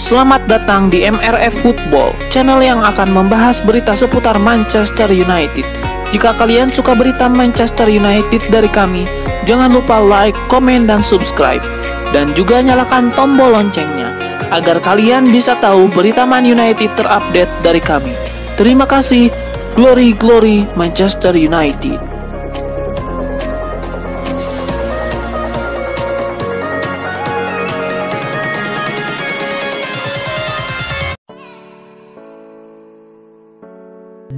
Selamat datang di MRF Football, channel yang akan membahas berita seputar Manchester United. Jika kalian suka berita Manchester United dari kami, jangan lupa like, komen, dan subscribe. Dan juga nyalakan tombol loncengnya, agar kalian bisa tahu berita Man United terupdate dari kami. Terima kasih. Glory, glory Manchester United.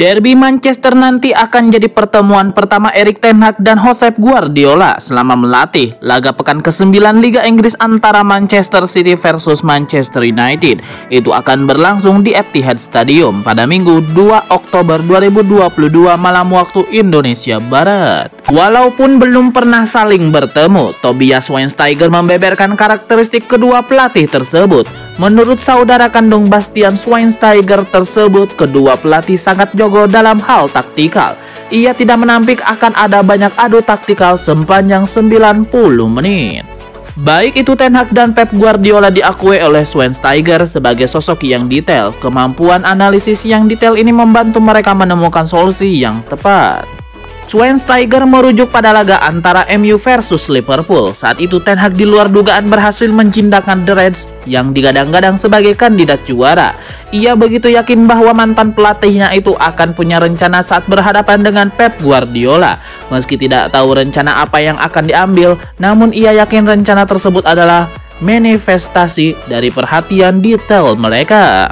Derby Manchester nanti akan jadi pertemuan pertama Erik ten Hag dan Josep Guardiola selama melatih laga pekan ke-9 Liga Inggris antara Manchester City versus Manchester United. Itu akan berlangsung di Etihad Stadium pada Minggu 2 Oktober 2022 malam waktu Indonesia Barat. Walaupun belum pernah saling bertemu, Tobias Schweinsteiger membeberkan karakteristik kedua pelatih tersebut. Menurut saudara kandung Bastian Schweinsteiger tersebut, kedua pelatih sangat jago dalam hal taktikal. Ia tidak menampik akan ada banyak adu taktikal sepanjang 90 menit. Baik itu Ten Hag dan Pep Guardiola diakui oleh Schweinsteiger sebagai sosok yang detail. Kemampuan analisis yang detail ini membantu mereka menemukan solusi yang tepat. Schweinsteiger merujuk pada laga antara MU versus Liverpool. Saat itu Ten Hag di luar dugaan berhasil menjindakan The Reds yang digadang-gadang sebagai kandidat juara. Ia begitu yakin bahwa mantan pelatihnya itu akan punya rencana saat berhadapan dengan Pep Guardiola. Meski tidak tahu rencana apa yang akan diambil, namun ia yakin rencana tersebut adalah manifestasi dari perhatian detail mereka.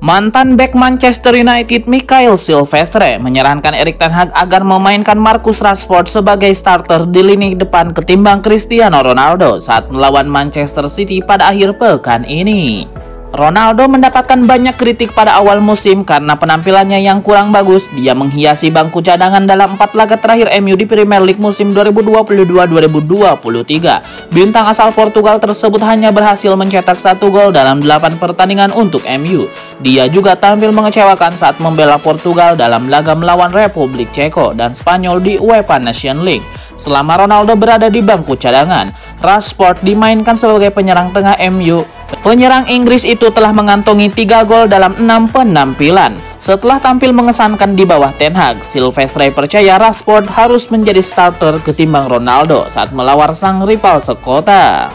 Mantan bek Manchester United Mikael Silvestre menyarankan Erik ten Hag agar memainkan Marcus Rashford sebagai starter di lini depan ketimbang Cristiano Ronaldo saat melawan Manchester City pada akhir pekan ini. Ronaldo mendapatkan banyak kritik pada awal musim karena penampilannya yang kurang bagus. Dia menghiasi bangku cadangan dalam 4 laga terakhir MU di Premier League musim 2022-2023. Bintang asal Portugal tersebut hanya berhasil mencetak 1 gol dalam 8 pertandingan untuk MU. Dia juga tampil mengecewakan saat membela Portugal dalam laga melawan Republik Ceko dan Spanyol di UEFA Nations League. Selama Ronaldo berada di bangku cadangan, Rashford dimainkan sebagai penyerang tengah MU. Penyerang Inggris itu telah mengantongi 3 gol dalam 6 penampilan. Setelah tampil mengesankan di bawah Ten Hag, Silvestre percaya Rashford harus menjadi starter ketimbang Ronaldo saat melawan sang rival sekota.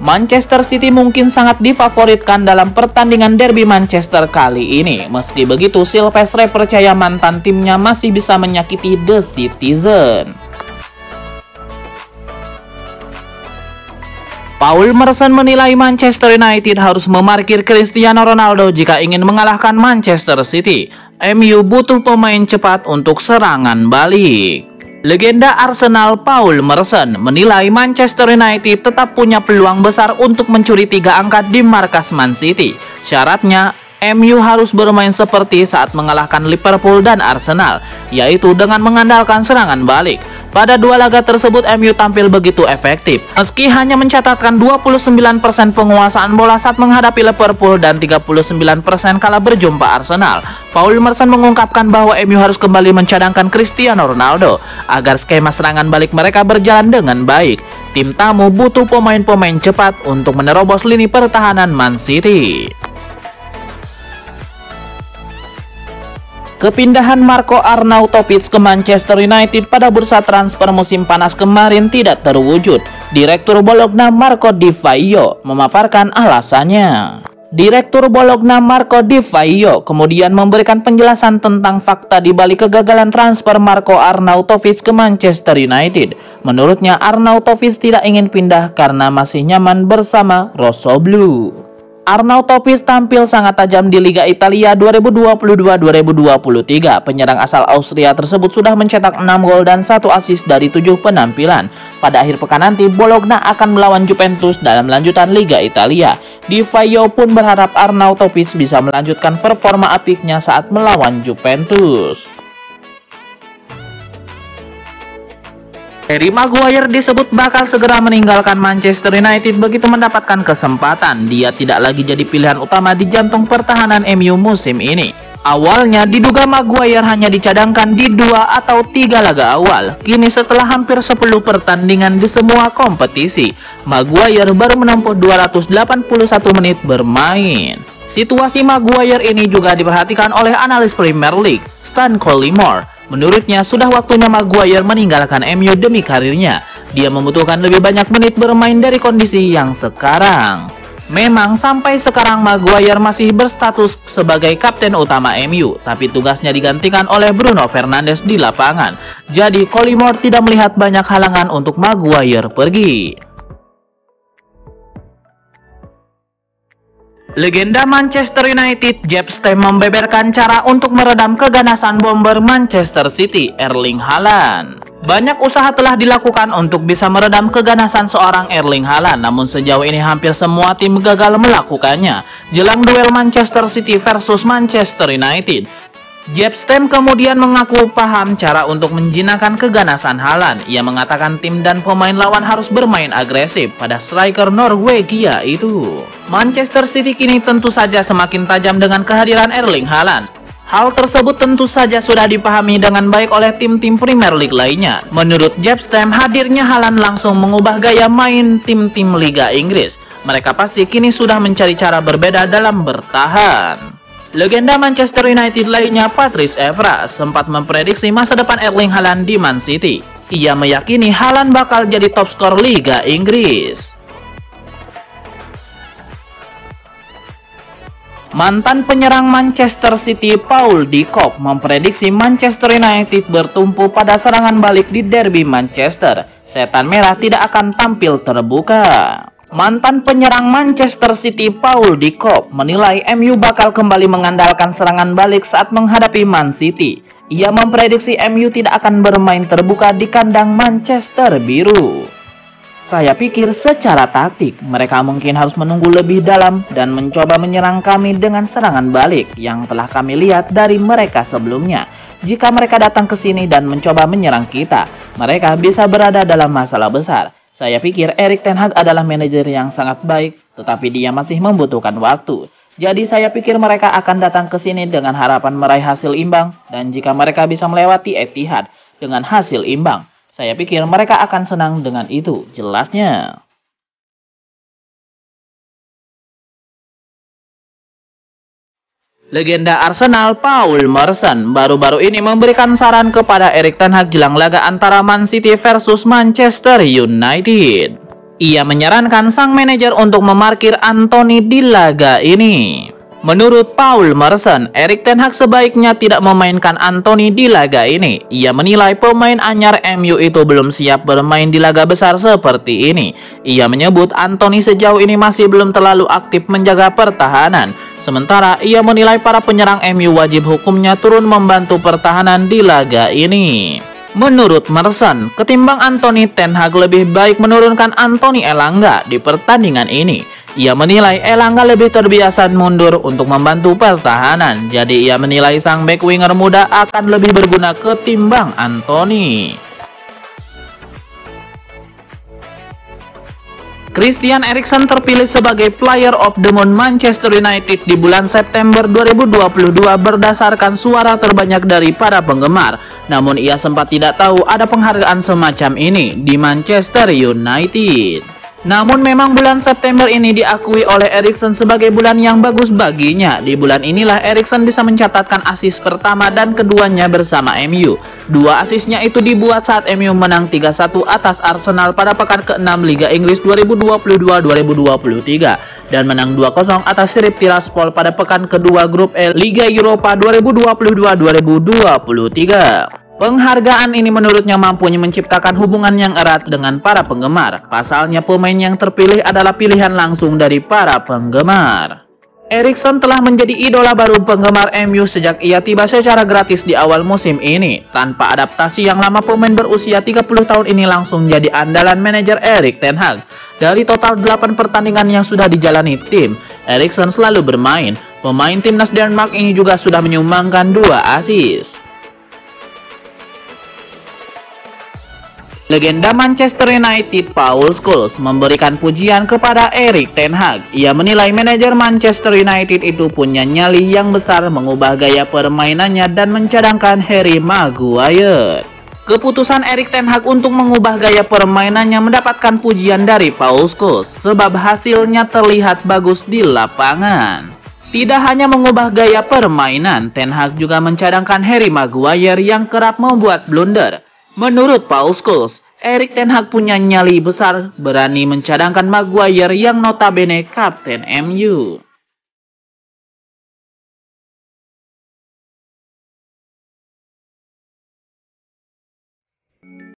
Manchester City mungkin sangat difavoritkan dalam pertandingan derby Manchester kali ini. Meski begitu, Silvestre percaya mantan timnya masih bisa menyakiti The Citizen. Paul Merson menilai Manchester United harus memarkir Cristiano Ronaldo jika ingin mengalahkan Manchester City. MU butuh pemain cepat untuk serangan balik. Legenda Arsenal Paul Merson menilai Manchester United tetap punya peluang besar untuk mencuri 3 angka di markas Man City. Syaratnya MU harus bermain seperti saat mengalahkan Liverpool dan Arsenal, yaitu dengan mengandalkan serangan balik. Pada 2 laga tersebut MU tampil begitu efektif. Meski hanya mencatatkan 29% penguasaan bola saat menghadapi Liverpool dan 39% kala berjumpa Arsenal, Paul Merson mengungkapkan bahwa MU harus kembali mencadangkan Cristiano Ronaldo agar skema serangan balik mereka berjalan dengan baik. Tim tamu butuh pemain-pemain cepat untuk menerobos lini pertahanan Man City. Kepindahan Marco Arnautovic ke Manchester United pada bursa transfer musim panas kemarin tidak terwujud. Direktur Bologna Marco Di Vaio memaparkan alasannya. Direktur Bologna Marco Di Vaio kemudian memberikan penjelasan tentang fakta di balik kegagalan transfer Marco Arnautovic ke Manchester United. Menurutnya, Arnautovic tidak ingin pindah karena masih nyaman bersama Rossoblu. Arnautovic tampil sangat tajam di Liga Italia 2022-2023. Penyerang asal Austria tersebut sudah mencetak 6 gol dan 1 assist dari 7 penampilan. Pada akhir pekan nanti, Bologna akan melawan Juventus dalam lanjutan Liga Italia. Di Vaio pun berharap Arnautovic bisa melanjutkan performa apiknya saat melawan Juventus. Harry Maguire disebut bakal segera meninggalkan Manchester United begitu mendapatkan kesempatan. Dia tidak lagi jadi pilihan utama di jantung pertahanan MU musim ini. Awalnya diduga Maguire hanya dicadangkan di 2 atau 3 laga awal. Kini setelah hampir 10 pertandingan di semua kompetisi, Maguire baru menempuh 281 menit bermain. Situasi Maguire ini juga diperhatikan oleh analis Premier League, Stan Collymore. Menurutnya sudah waktunya Maguire meninggalkan MU demi karirnya. Dia membutuhkan lebih banyak menit bermain dari kondisi yang sekarang. Memang sampai sekarang Maguire masih berstatus sebagai kapten utama MU, tapi tugasnya digantikan oleh Bruno Fernandes di lapangan. Jadi Collymore tidak melihat banyak halangan untuk Maguire pergi. Legenda Manchester United Jaap Stam membeberkan cara untuk meredam keganasan bomber Manchester City Erling Haaland. Banyak usaha telah dilakukan untuk bisa meredam keganasan seorang Erling Haaland, namun sejauh ini hampir semua tim gagal melakukannya. Jelang duel Manchester City versus Manchester United, Jaap Stam kemudian mengaku paham cara untuk menjinakkan keganasan Haaland. Ia mengatakan tim dan pemain lawan harus bermain agresif pada striker Norwegia itu. Manchester City kini tentu saja semakin tajam dengan kehadiran Erling Haaland. Hal tersebut tentu saja sudah dipahami dengan baik oleh tim-tim Premier League lainnya. Menurut Jaap Stam, hadirnya Haaland langsung mengubah gaya main tim-tim Liga Inggris. Mereka pasti kini sudah mencari cara berbeda dalam bertahan. Legenda Manchester United lainnya Patrice Evra sempat memprediksi masa depan Erling Haaland di Man City. Ia meyakini Haaland bakal jadi top skor Liga Inggris. Mantan penyerang Manchester City Paul Di Kok memprediksi Manchester United bertumpu pada serangan balik di derby Manchester. Setan merah tidak akan tampil terbuka. Mantan penyerang Manchester City Paul Di Kok menilai MU bakal kembali mengandalkan serangan balik saat menghadapi Man City. Ia memprediksi MU tidak akan bermain terbuka di kandang Manchester Biru. Saya pikir secara taktik, mereka mungkin harus menunggu lebih dalam dan mencoba menyerang kami dengan serangan balik yang telah kami lihat dari mereka sebelumnya. Jika mereka datang ke sini dan mencoba menyerang kita, mereka bisa berada dalam masalah besar. Saya pikir Erik ten Hag adalah manajer yang sangat baik, tetapi dia masih membutuhkan waktu. Jadi saya pikir mereka akan datang ke sini dengan harapan meraih hasil imbang, dan jika mereka bisa melewati Etihad dengan hasil imbang, saya pikir mereka akan senang dengan itu, jelasnya. Legenda Arsenal Paul Merson baru-baru ini memberikan saran kepada Erik ten Hag jelang laga antara Man City versus Manchester United. Ia menyarankan sang manajer untuk memarkir Anthony di laga ini. Menurut Paul Merson, Erik ten Hag sebaiknya tidak memainkan Anthony di laga ini. Ia menilai pemain anyar MU itu belum siap bermain di laga besar seperti ini. Ia menyebut Anthony sejauh ini masih belum terlalu aktif menjaga pertahanan. Sementara ia menilai para penyerang MU wajib hukumnya turun membantu pertahanan di laga ini. Menurut Merson, ketimbang Anthony, ten Hag lebih baik menurunkan Anthony Elanga di pertandingan ini. Ia menilai Elanga lebih terbiasa mundur untuk membantu pertahanan. Jadi ia menilai sang back winger muda akan lebih berguna ketimbang Anthony. Christian Eriksen terpilih sebagai Player of the Month Manchester United di bulan September 2022 berdasarkan suara terbanyak dari para penggemar. Namun ia sempat tidak tahu ada penghargaan semacam ini di Manchester United. Namun memang bulan September ini diakui oleh Eriksen sebagai bulan yang bagus baginya. Di bulan inilah Eriksen bisa mencatatkan assist pertama dan keduanya bersama MU. Dua asisnya itu dibuat saat MU menang 3-1 atas Arsenal pada pekan ke-6 Liga Inggris 2022-2023 dan menang 2-0 atas Sheriff Tiraspol pada pekan kedua grup E Liga Eropa 2022-2023. Penghargaan ini menurutnya mampu menciptakan hubungan yang erat dengan para penggemar. Pasalnya pemain yang terpilih adalah pilihan langsung dari para penggemar. Eriksen telah menjadi idola baru penggemar MU sejak ia tiba secara gratis di awal musim ini. Tanpa adaptasi yang lama, pemain berusia 30 tahun ini langsung jadi andalan manajer Erik ten Hag. Dari total 8 pertandingan yang sudah dijalani tim, Eriksen selalu bermain. Pemain timnas Denmark ini juga sudah menyumbangkan 2 assist. Legenda Manchester United Paul Scholes memberikan pujian kepada Erik ten Hag. Ia menilai manajer Manchester United itu punya nyali yang besar mengubah gaya permainannya dan mencadangkan Harry Maguire. Keputusan Erik ten Hag untuk mengubah gaya permainannya mendapatkan pujian dari Paul Scholes sebab hasilnya terlihat bagus di lapangan. Tidak hanya mengubah gaya permainan, ten Hag juga mencadangkan Harry Maguire yang kerap membuat blunder. Menurut Paul Scholes, Erik ten Hag punya nyali besar berani mencadangkan Maguire yang notabene kapten MU.